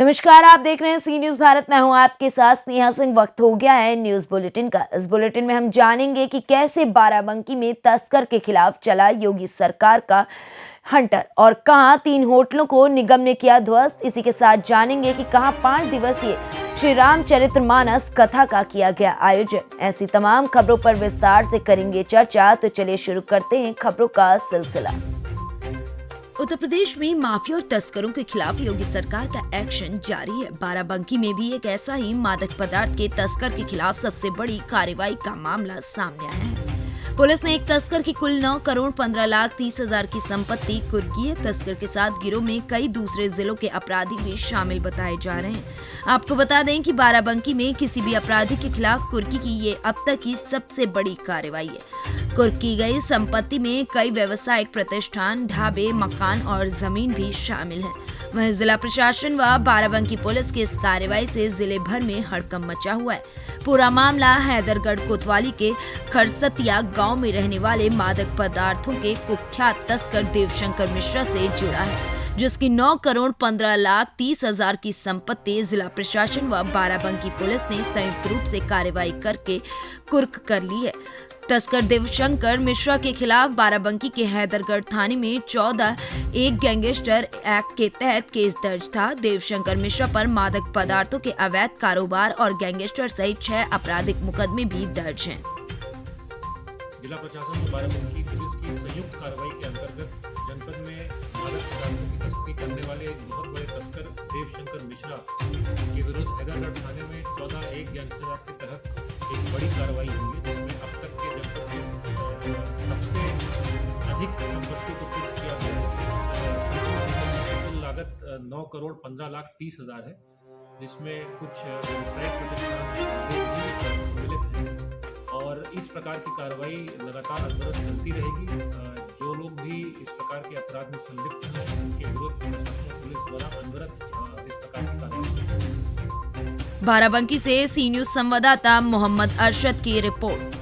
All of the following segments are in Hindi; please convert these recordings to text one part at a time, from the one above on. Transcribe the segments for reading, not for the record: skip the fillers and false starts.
नमस्कार, आप देख रहे हैं सी न्यूज भारत। मैं हूं आपके साथ स्नेहा सिंह। वक्त हो गया है न्यूज बुलेटिन का। इस बुलेटिन में हम जानेंगे कि कैसे बाराबंकी में तस्कर के खिलाफ चला योगी सरकार का हंटर और कहां 3 होटलों को निगम ने किया ध्वस्त। इसी के साथ जानेंगे कि कहां 5 दिवसीय श्री रामचरितमानस कथा का किया गया आयोजन। ऐसी तमाम खबरों पर विस्तार से करेंगे चर्चा। तो चलिए शुरू करते हैं खबरों का सिलसिला। उत्तर प्रदेश में माफिया और तस्करों के खिलाफ योगी सरकार का एक्शन जारी है। बाराबंकी में भी एक ऐसा ही मादक पदार्थ के तस्कर के खिलाफ सबसे बड़ी कार्रवाई का मामला सामने आया है। पुलिस ने एक तस्कर की कुल 9,15,30,000 की संपत्ति कुर्क की है। तस्कर के साथ गिरोह में कई दूसरे जिलों के अपराधी भी शामिल बताए जा रहे हैं। आपको बता दें कि बाराबंकी में किसी भी अपराधी के खिलाफ कुर्की की ये अब तक की सबसे बड़ी कार्रवाई है। कुर्क की गई संपत्ति में कई व्यावसायिक प्रतिष्ठान, ढाबे, मकान और जमीन भी शामिल है। वहीं जिला प्रशासन व बाराबंकी पुलिस की इस कार्रवाई से जिले भर में हड़कंप मचा हुआ है। पूरा मामला हैदरगढ़ कोतवाली के खरसतिया गांव में रहने वाले मादक पदार्थों के कुख्यात तस्कर देवशंकर मिश्रा से जुड़ा है, जिसकी 9,15,30,000 की संपत्ति जिला प्रशासन व बाराबंकी पुलिस ने संयुक्त रूप से कार्रवाई करके कुर्क कर ली है। तस्कर देवशंकर मिश्रा के खिलाफ बाराबंकी के हैदरगढ़ थाने में 14 एक गैंगस्टर एक्ट के तहत केस दर्ज था। देवशंकर मिश्रा पर मादक पदार्थों के अवैध कारोबार और गैंगस्टर सहित 6 आपराधिक मुकदमे भी दर्ज हैं। जिला प्रशासन व बाराबंकी पुलिस की संयुक्त कार्रवाई के अंतर्गत जनपद में मादक पदार्थों की तस्करी करने वाले एक बहुत बड़े तस्कर देवशंकर मिश्रा के विरुद्ध हैदरगढ़ थाने में 14 एक गैंगस्टर एक्ट के तहत एक बड़ी कार्रवाई हुई है, जिसमें अब तक के जनपद में सबसे अधिक संपत्ति को कुर्क किया गया। कुल लागत 9,15,30,000 है, जिसमें कुछ व्यावसायिक प्रतिष्ठान सम्मिलित हैं और इस प्रकार की कार्रवाई लगातार अनवरत चलती रहेगी। जो लोग भी इस प्रकार के अपराध में संलिप्त हैं उनके विरुद्ध प्रशासन पुलिस द्वारा अनवरत इस प्रकार की कार्रवाई। बाराबंकी से सी न्यूज संवाददाता मोहम्मद अरशद की report.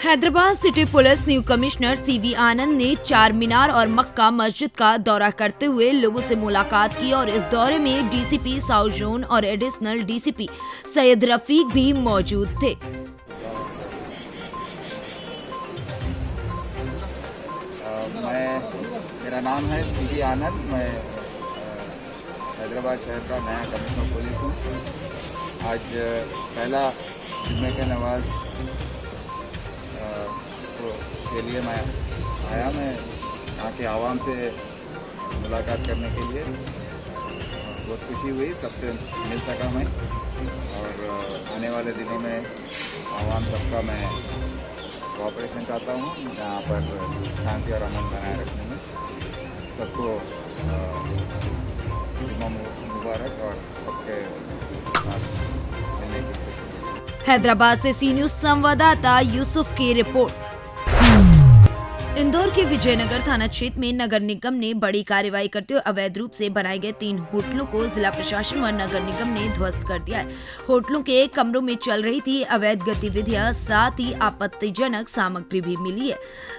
Hyderabad city police new commissioner CV Anand ने चार मीनार और मक्का मस्जिद का दौरा करते हुए लोगों से मुलाकात की और इस दौरे में डीसीपी साउथ जोन और एडिशनल डीसीपी सैयद रफीक भी मौजूद थे। मेरा नाम है सीवी आनंद। मैं हैदराबाद शहर का नया कमिश्नर पुलिस हूँ। आज पहला जुम्मे का नमाज के लिए मैं आया। मैं यहाँ के आवाम से मुलाकात करने के लिए बहुत खुशी हुई, सबसे मिल सका मैं और आने वाले दिनों में आवाम सबका मैं कोऑपरेशन चाहता हूँ, यहाँ पर शांति और अमन बनाए रखने में। सबको जुम्मा मुबारक और सबके साथ मिलने की कोशिश। हैदराबाद से सी न्यूज संवाददाता यूसुफ की रिपोर्ट। इंदौर के विजयनगर थाना क्षेत्र में नगर निगम ने बड़ी कार्रवाई करते हुए अवैध रूप से बनाए गए 3 होटलों को जिला प्रशासन व नगर निगम ने ध्वस्त कर दिया है। होटलों के कमरों में चल रही थी अवैध गतिविधियां, साथ ही आपत्तिजनक सामग्री भी मिली है।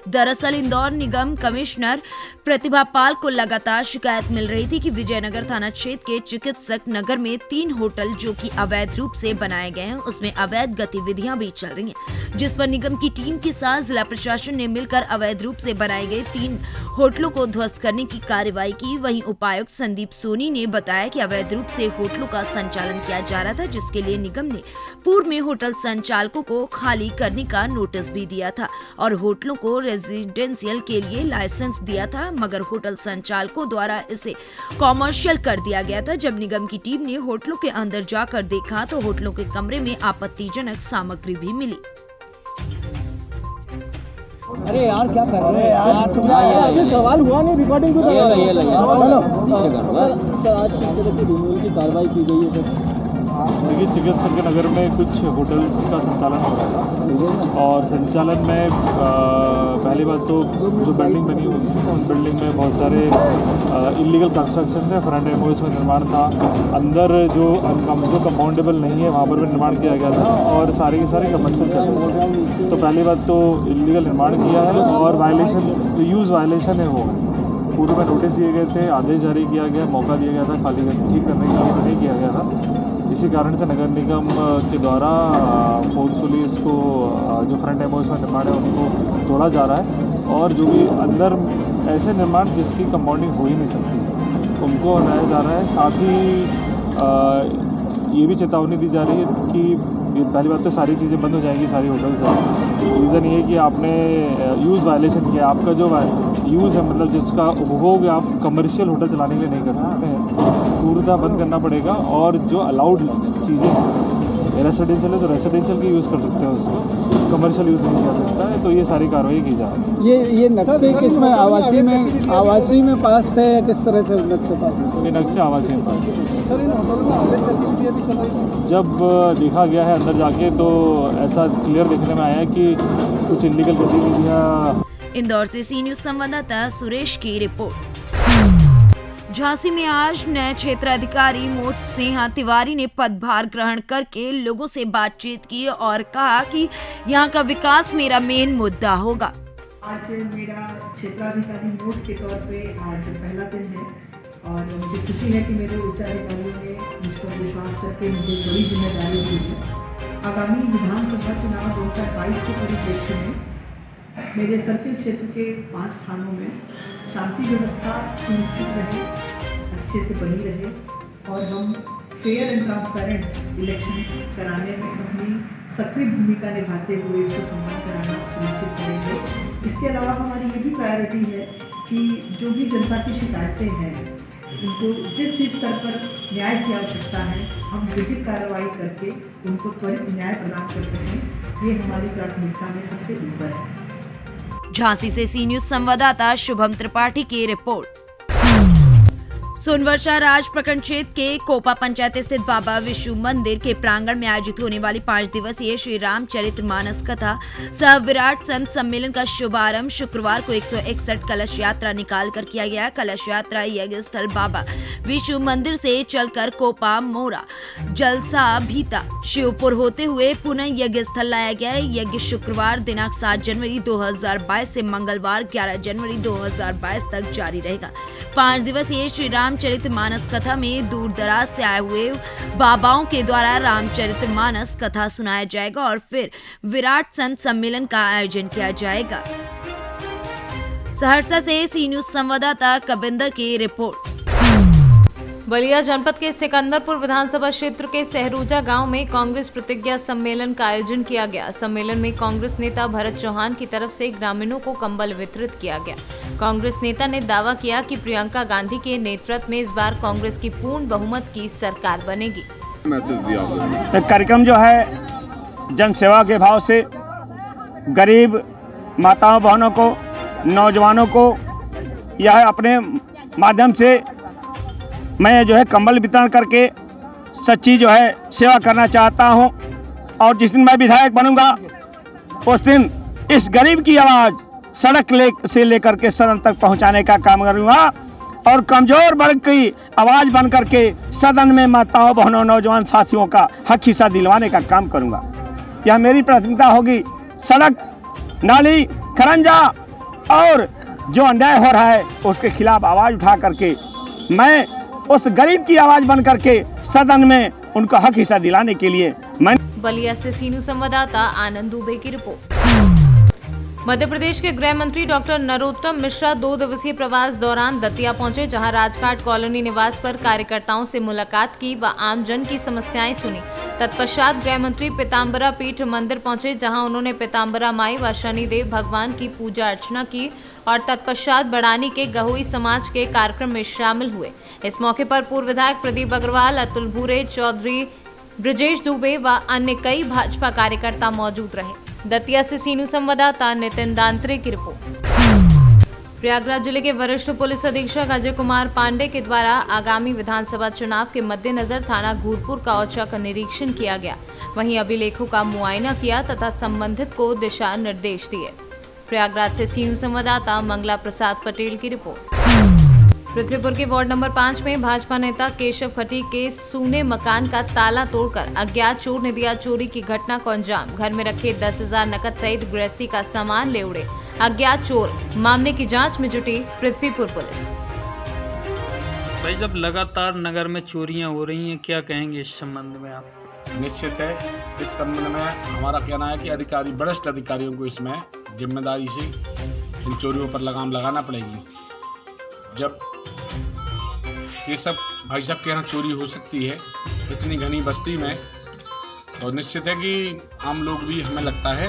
दरअसल इंदौर निगम कमिश्नर प्रतिभा पाल को लगातार शिकायत मिल रही थी कि विजयनगर थाना क्षेत्र के चिकित्सक नगर में 3 होटल जो कि अवैध रूप से बनाए गए हैं, उसमें अवैध गतिविधियां भी चल रही हैं, जिस पर निगम की टीम के साथ जिला प्रशासन ने मिलकर अवैध रूप से बनाए गए 3 होटलों को ध्वस्त करने की कार्रवाई की। वहीं उपायुक्त संदीप सोनी ने बताया कि अवैध रूप से होटलों का संचालन किया जा रहा था, जिसके लिए निगम ने पूर्व में होटल संचालकों को खाली करने का नोटिस भी दिया था और होटलों को रेजिडेंशियल के लिए लाइसेंस दिया था, मगर होटल संचालकों द्वारा इसे कॉमर्शियल कर दिया गया था। जब निगम की टीम ने होटलों के अंदर जाकर देखा तो होटलों के कमरे में आपत्तिजनक सामग्री भी मिली। अरे यार क्या कर रहे हैं यार, ये सवाल हुआ नहीं, रिकॉर्डिंग क्यों कर रहे हो? आज किस तरह की रिमूवल की कार्रवाई की गई है सर? देखिए, चिकित्सक नगर में कुछ होटल्स का संचालन हो रहा था और संचालन में पहली बात तो जो बिल्डिंग बनी हुई थी उस बिल्डिंग में बहुत सारे इलीगल कंस्ट्रक्शन थे। फ्रंट एंड उसमें निर्माण था, अंदर जो कंपाउंडेबल नहीं है वहाँ पर भी निर्माण किया गया था और सारे के सारे कमर्शियल चल रहे थे। तो पहली बात तो इलीगल निर्माण किया है और वायलेशन जो यूज़ वायलेशन है वो है। पूर्व में नोटिस दिए गए थे, आदेश जारी किया गया, मौका दिया गया था खाली ठीक करने के लिए, तो नहीं किया गया था। इसी कारण से नगर निगम के द्वारा फोर्सफुली इसको जो फ्रंट एमओएस में निर्माण है उसको तोड़ा जा रहा है, और जो भी अंदर ऐसे निर्माण जिसकी कंपाउंडिंग हो ही नहीं सकती उनको हटाया जा रहा है। साथ ही ये भी चेतावनी दी जा रही है कि पहली बात तो सारी चीज़ें बंद हो जाएंगी, सारी होटल्स हैं। रीज़न ये है कि आपने यूज़ वायलेशन किया, आपका जो यूज़ है मतलब जिसका उपभोग आप कमर्शियल होटल चलाने के लिए नहीं कर सकते हैं, पूर्णतः बंद करना पड़ेगा। और जो अलाउड चीज़ें रेसिडेंशियल है तो रेसिडेंशियल की यूज़ कर सकते हैं, उसको कमर्शियल यूज़ नहीं कर सकता है, तो ये सारी कार्रवाई की जा रही है। ये नक्शे किसमें आवासीय में पास थे या किस तरह से नक्शे पास? ये नक्शे आवासीय में पास है। सर इन होटल में अवैध गतिविधियाँ भी चल रही हैं? जब देखा गया है अंदर जाके तो ऐसा क्लियर देखने में आया है कि कुछ इलीगल गतिविधियाँ। इंदौर से सी न्यूज संवाददाता सुरेश की रिपोर्ट। झांसी में आज नए क्षेत्र अधिकारी मोट स्नेहा तिवारी ने पदभार ग्रहण करके लोगों से बातचीत की और कहा कि यहाँ का विकास मेरा मेन मुद्दा होगा। आज मेरा क्षेत्राधिकारी मोट के तौर पे आज पहला दिन है और मुझे खुशी है कि मेरे उच्च अधिकारियों ने मुझ पर विश्वास करके मुझे बड़ी जिम्मेदारी दी है। आगामी विधानसभा चुनाव 2022 के परिप्रेक्ष्य में मेरे सर्किल क्षेत्र के 5 थानों में शांति व्यवस्था सुनिश्चित रहे, अच्छे से बनी रहे और हम फेयर एंड ट्रांसपेरेंट इलेक्शंस कराने में अपनी सक्रिय भूमिका निभाते हुए इसको सम्मान कराना सुनिश्चित करेंगे। इसके अलावा हमारी ये भी प्रायोरिटी है कि जो भी जनता की शिकायतें हैं उनको जिस भी स्तर पर न्याय की आवश्यकता है हम विधिक कार्रवाई करके उनको त्वरित न्याय प्रदान कर सकें, ये हमारी प्राथमिकता में सबसे ऊपर है। झांसी से सी न्यूज संवाददाता शुभम त्रिपाठी की रिपोर्ट। सोनवर्षा राज प्रखंड क्षेत्र के कोपा पंचायत स्थित बाबा विष्णु मंदिर के प्रांगण में आयोजित होने वाली 5 दिवसीय श्री रामचरितमानस कथा सह विराट संत सम्मेलन का शुभारंभ शुक्रवार को 161 कलश यात्रा निकालकर किया गया। कलश यात्रा यज्ञ स्थल बाबा विष्णु मंदिर से चलकर कोपा, मोरा, जलसा, भीता, शिवपुर होते हुए पुनः यज्ञ स्थल लाया गया। यज्ञ शुक्रवार दिनांक 7 जनवरी 2022 से मंगलवार 11 जनवरी 2022 तक जारी रहेगा। 5 दिवसीय श्री रामचरितमानस कथा में दूर दराज से आए हुए बाबाओं के द्वारा रामचरितमानस कथा सुनाया जाएगा और फिर विराट संत सम्मेलन का आयोजन किया जाएगा। सहरसा से सी न्यूज संवाददाता कबिंदर की रिपोर्ट। बलिया जनपद के सिकंदरपुर विधानसभा क्षेत्र के सहरूजा गांव में कांग्रेस प्रतिज्ञा सम्मेलन का आयोजन किया गया। सम्मेलन में कांग्रेस नेता भरत चौहान की तरफ से ग्रामीणों को कंबल वितरित किया गया। कांग्रेस नेता ने दावा किया कि प्रियंका गांधी के नेतृत्व में इस बार कांग्रेस की पूर्ण बहुमत की सरकार बनेगी। कार्यक्रम जो है जन सेवा के भाव से गरीब माताओं बहनों को, नौजवानों को यह अपने माध्यम से मैं जो है कंबल वितरण करके सच्ची जो है सेवा करना चाहता हूं। और जिस दिन मैं विधायक बनूंगा उस दिन इस गरीब की आवाज़ सड़क से लेकर के सदन तक पहुंचाने का काम करूंगा और कमज़ोर वर्ग की आवाज़ बन करके सदन में माताओं बहनों नौजवान साथियों का हक हिस्सा दिलवाने का काम करूंगा। यह मेरी प्राथमिकता होगी। सड़क, नाली, खरंजा और जो अन्याय हो रहा है उसके खिलाफ आवाज़ उठा करके मैं उस गरीब की आवाज़ बन करके सदन में उनका हक हिस्सा दिलाने के लिए मैं। बलिया से सीनू संवाददाता आनंद दुबे की रिपोर्ट। मध्य प्रदेश के गृह मंत्री डॉक्टर नरोत्तम मिश्रा 2 दिवसीय प्रवास दौरान दतिया पहुंचे, जहां राजघाट कॉलोनी निवास पर कार्यकर्ताओं से मुलाकात की व आमजन की समस्याएं सुनी। तत्पश्चात गृह मंत्री पीताम्बरा पीठ मंदिर पहुंचे, जहां उन्होंने पीताम्बरा माई व शनिदेव भगवान की पूजा अर्चना की और तत्पश्चात बड़ानी के गहोई समाज के कार्यक्रम में शामिल हुए। इस मौके पर पूर्व विधायक प्रदीप अग्रवाल, अतुल भूरे, चौधरी ब्रजेश दुबे व अन्य कई भाजपा कार्यकर्ता मौजूद रहे। दतिया से सीनू संवाददाता नितिन दांत्रे की रिपोर्ट। प्रयागराज जिले के वरिष्ठ पुलिस अधीक्षक अजय कुमार पांडे के द्वारा आगामी विधानसभा चुनाव के मद्देनजर थाना घूरपुर का औचक निरीक्षण किया गया। वहीं अभिलेखों का मुआयना किया तथा संबंधित को दिशा निर्देश दिए। प्रयागराज से सीनू संवाददाता मंगला प्रसाद पटेल की रिपोर्ट। पृथ्वीपुर के वार्ड नंबर 5 में भाजपा नेता केशव खटीक के सूने मकान का ताला तोड़कर अज्ञात चोर ने दिया चोरी की घटना को अंजाम। घर में रखे 10,000 नकद सहित गृहस्थी का सामान ले उड़े। अज्ञात चोर। मामले की जांच में जुटी पृथ्वीपुर पुलिस। भाई, जब लगातार नगर में चोरियां हो रही हैं, क्या कहेंगे इस संबंध में आप? निश्चित है, इस संबंध में हमारा कहना है कि अधिकारी, वरिष्ठ अधिकारियों को इसमें जिम्मेदारी से इन चोरियों पर लगाम लगाना पड़ेगी। जब ये सब भाई साहब के यहाँ चोरी हो सकती है इतनी घनी बस्ती में, तो निश्चित है कि आम लोग भी, हमें लगता है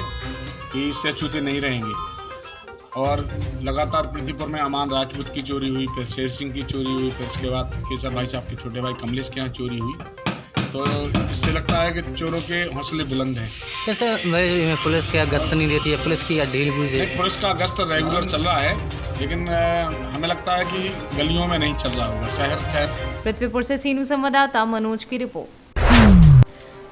कि इससे अछूते नहीं रहेंगे। और लगातार पृथ्वीपुर में अमान राजपूत की चोरी हुई, फिर शेर सिंह की चोरी हुई, फिर उसके बाद केसर भाई साहब के छोटे भाई कमलेश के यहाँ चोरी हुई। तो इससे लगता है कि चोरों के हौसले बुलंद हैं। कैसे भाई पुलिस क्या गश्त नहीं देती है? पुलिस की या ढील भी देती है? पुलिस का गश्त रेगुलर चल रहा है, लेकिन हमें लगता है कि गलियों में नहीं चल रहा होगा, शहर। पृथ्वीपुर से सीनू संवाददाता मनोज की रिपोर्ट।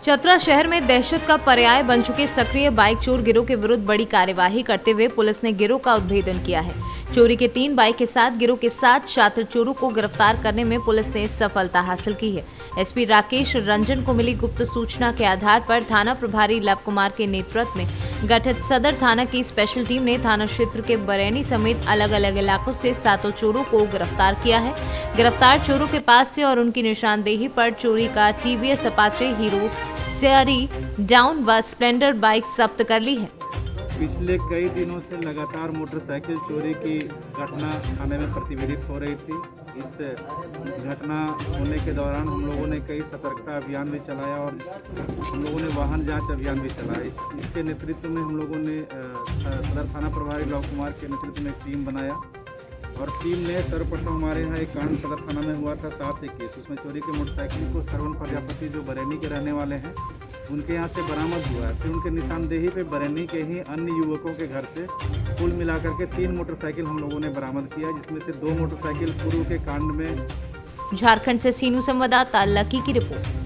चतरा शहर में दहशत का पर्याय बन चुके सक्रिय बाइक चोर गिरोह के विरुद्ध बड़ी कार्यवाही करते हुए पुलिस ने गिरोह का उद्भेदन किया है। चोरी के 3 बाइक के साथ गिरोह के 7 छात्र चोरों को गिरफ्तार करने में पुलिस ने सफलता हासिल की है। एसपी राकेश रंजन को मिली गुप्त सूचना के आधार पर थाना प्रभारी लव कुमार के नेतृत्व में गठित सदर थाना की स्पेशल टीम ने थाना क्षेत्र के बरैनी समेत अलग अलग इलाकों से 7 चोरों को गिरफ्तार किया है। गिरफ्तार चोरों के पास से और उनकी निशानदेही पर चोरी का टीवीएस अपाचे, हीरो सियारी, डाउन व स्प्लेंडर बाइक जब्त कर ली है। पिछले कई दिनों से लगातार मोटरसाइकिल चोरी की घटना थाने में प्रतिवेदित हो रही थी। इस घटना होने के दौरान हम लोगों ने कई सतर्कता अभियान भी चलाया और हम लोगों ने वाहन जांच अभियान भी चलाया। इसके नेतृत्व में हम लोगों ने सदर थाना प्रभारी लव कुमार के नेतृत्व में एक टीम बनाया और टीम ने सर्वप्रथम हमारे यहाँ एक कांड सदर थाना में हुआ था 7 केस। उसमें चोरी के मोटरसाइकिल को श्रवण प्रजापति जो बरैनी के रहने वाले हैं उनके यहाँ से बरामद हुआ है। फिर उनके निशानदेही पे बरैनी के ही अन्य युवकों के घर से कुल मिलाकर के 3 मोटरसाइकिल हम लोगों ने बरामद किया, जिसमें से 2 मोटरसाइकिल पूर्व के कांड में। झारखंड से सीनू संवाददाता लकी की रिपोर्ट।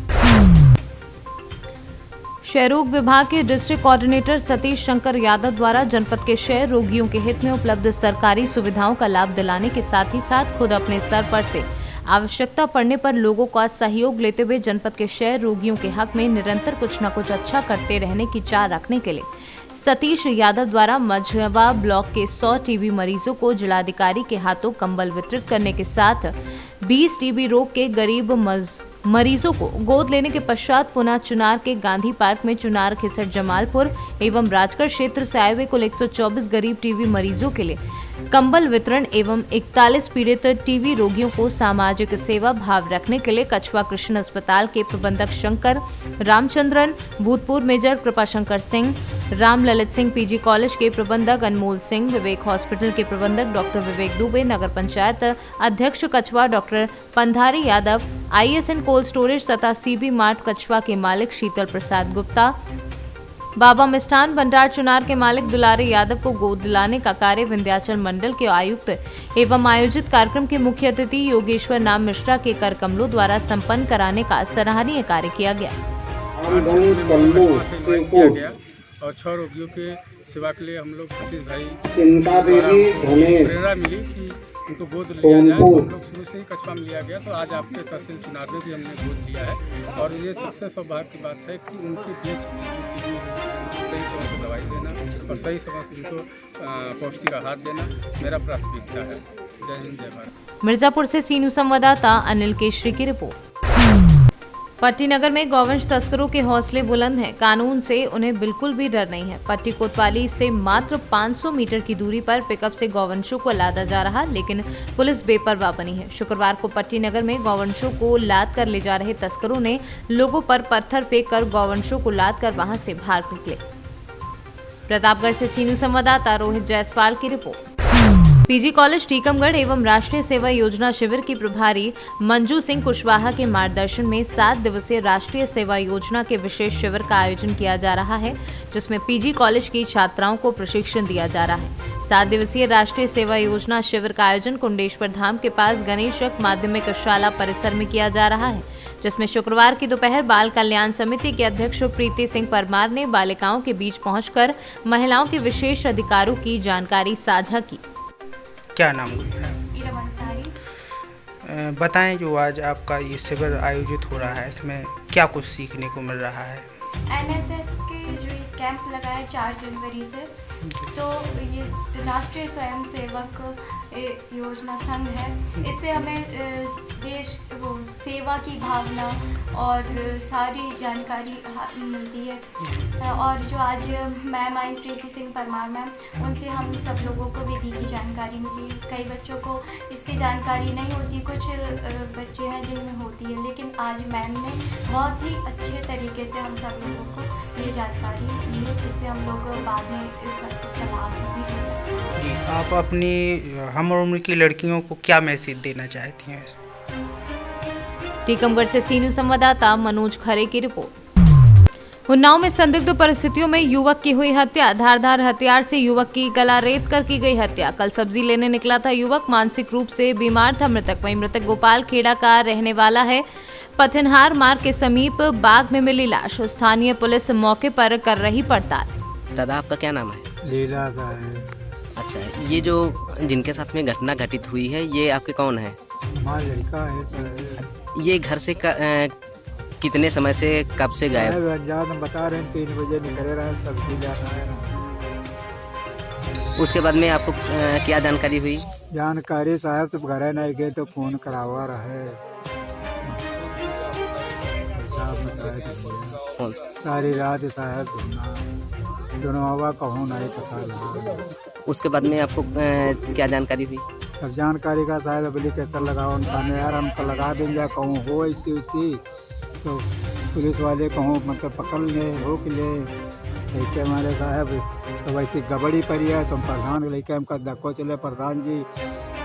क्षय रोग विभाग के डिस्ट्रिक्ट कोऑर्डिनेटर सतीश शंकर यादव द्वारा जनपद के क्षय रोगियों के हित में उपलब्ध सरकारी सुविधाओं का लाभ दिलाने के साथ ही साथ खुद अपने स्तर पर से आवश्यकता पड़ने पर लोगों का सहयोग लेते हुए जनपद के क्षय रोगियों के हक में निरंतर कुछ न कुछ अच्छा करते रहने की चाह रखने के लिए सतीश यादव द्वारा मझवा ब्लॉक के 100 टीबी मरीजों को जिलाधिकारी के हाथों कंबल वितरित करने के साथ 20 टीबी रोग के गरीब मरीजों को गोद लेने के पश्चात पुनः चुनार के गांधी पार्क में चुनार, खिसर, जमालपुर एवं राजगढ़ क्षेत्र से आए हुए कुल 124 गरीब टीबी मरीजों के लिए कंबल वितरण एवं 41 पीड़ित टीबी रोगियों को सामाजिक सेवा भाव रखने के लिए कछवा कृष्ण अस्पताल के प्रबंधक शंकर रामचंद्रन, भूतपूर्व major Kripashankar Singh, Ram Lalit Singh, PG college के प्रबंधक अनमोल सिंह, विवेक हॉस्पिटल के प्रबंधक डॉक्टर विवेक दुबे, नगर पंचायत अध्यक्ष Kachhwa doctor Pandhari Yadav, ISN cold storage तथा CB मार्ट कछवा के मालिक शीतल प्रसाद गुप्ता, बाबा मिष्ठान भंडार चुनार के मालिक दुलारे यादव को गोद दिलाने का कार्य विंध्याचल मंडल के आयुक्त एवं आयोजित कार्यक्रम के मुख्य अतिथि योगेश्वर नाम मिश्रा के कर कमलों द्वारा संपन्न कराने का सराहनीय कार्य किया गया। और 6 रोगियों के सेवा के लिए हम लोग सतीश भाई प्रेरणा मिली कि उनको गोद लिया जाए। तो हम लोग शुरू से ही कछवा में लिया गया, तो आज आपके तहसील चुनार में भी हमने गोद लिया है। और ये सबसे सौभाग्य की बात है कि उनकी बेच सही समय पर दवाई देना और सही समय पर उनको पौष्टिक आहार देना मेरा प्राथमिकता है। जय हिंद, जय भारत। मिर्जापुर से सीनू संवाददाता अनिल केशरी की रिपोर्ट। पट्टी नगर में गौवंश तस्करों के हौसले बुलंद हैं। कानून से उन्हें बिल्कुल भी डर नहीं है। पट्टी कोतवाली से मात्र 500 मीटर की दूरी पर पिकअप से गौवंशों को लादा जा रहा, लेकिन पुलिस बेपरवाह बनी है। शुक्रवार को पट्टी नगर में गौवंशों को लाद कर ले जा रहे तस्करों ने लोगों पर पत्थर फेंक कर गौवंशों को लाद कर वहां से भाग निकले। प्रतापगढ़ से सीनू संवाददाता रोहित जायसवाल की रिपोर्ट। पीजी कॉलेज टीकमगढ़ एवं राष्ट्रीय सेवा योजना शिविर की प्रभारी मंजू सिंह कुशवाहा के मार्गदर्शन में 7 दिवसीय राष्ट्रीय सेवा योजना के विशेष शिविर का आयोजन किया जा रहा है, जिसमें पीजी कॉलेज की छात्राओं को प्रशिक्षण दिया जा रहा है। 7 दिवसीय राष्ट्रीय सेवा योजना शिविर का आयोजन कुंडेश्वर धाम के पास गणेशक माध्यमिक शाला परिसर में किया जा रहा है, जिसमें शुक्रवार की दोपहर बाल कल्याण समिति के अध्यक्ष प्रीति सिंह परमार ने बालिकाओं के बीच पहुंचकर महिलाओं के विशेष अधिकारों की जानकारी साझा की। क्या नाम है? इरम अंसारी। बताएं, जो आज आपका ये शिविर आयोजित हो रहा है, इसमें क्या कुछ सीखने को मिल रहा है? NSS के जो कैंप लगा है 4 जनवरी से, तो ये राष्ट्रीय स्वयंसेवक योजना संघ है। इससे हमें देश वो सेवा की भावना और सारी जानकारी मिलती है। और जो आज मैम आई प्रीति सिंह परमार मैम, उनसे हम सब लोगों को विधि की जानकारी मिली। कई बच्चों को इसकी जानकारी नहीं होती, कुछ बच्चे हैं जिन्हें होती है, लेकिन आज मैम ने बहुत ही अच्छे तरीके से हम सब लोगों को ये जानकारी दी है, जिससे हम लोग बाद में इसका लाभ भी ले सकते हैं। जी, आप अपनी हम उम्र की लड़कियों को क्या मैसेज देना चाहती हैं? टीकमगढ़ से सी न्यूज़ संवाददाता मनोज खरे की रिपोर्ट। उन्नाव में संदिग्ध परिस्थितियों में युवक की हुई हत्या। धारदार हथियार से युवक की गला रेत कर की गई हत्या। कल सब्जी लेने निकला था युवक, मानसिक रूप से बीमार था मृतक। वहीं मृतक गोपाल खेड़ा का रहने वाला है। पथनहार मार्ग के समीप बाग में मिली लाश। स्थानीय पुलिस मौके पर कर रही पड़ताल। दादा, आपका क्या नाम है? लीला साहब। अच्छा, ये जो जिनके साथ में घटना घटित हुई है, ये आपके कौन है? हमारा लड़का है सर। ये घर से कितने समय से, कब से गायब? अनजान बता रहे हैं 3 बजे निकले रहे, सब्जी लाना है। उसके बाद में आपको क्या जानकारी हुई? जानकारी साहब तो घर नहीं गए तो फोन करावा रहे, साहब बताया सारी रात साहब दोनों हवा कहूँ नहीं पता लगा। उसके बाद में आपको क्या जानकारी हुई? अब जानकारी का साहब एप्लीकेशन लगाओ इंसान यार, हमको लगा देंगे कहूँ हो इसी उसी, तो पुलिस वाले कहूँ मतलब पकड़ ले रोक ले लेके हमारे साहब। तो वैसे गबड़ी पड़ी है, तुम प्रधान लेके हमको धक्को चले प्रधान जी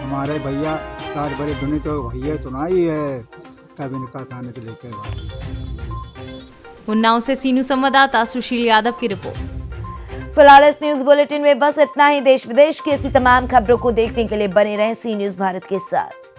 हमारे भैया रात बड़ी धुनी तो भैया तो ना ही है, तब इनका थाने को लेके। उन्नाव से सी न्यूज़ संवाददाता सुशील यादव की रिपोर्ट। फिलहाल इस न्यूज बुलेटिन में बस इतना ही। देश विदेश की ऐसी तमाम खबरों को देखने के लिए बने रहें सी न्यूज़ भारत के साथ।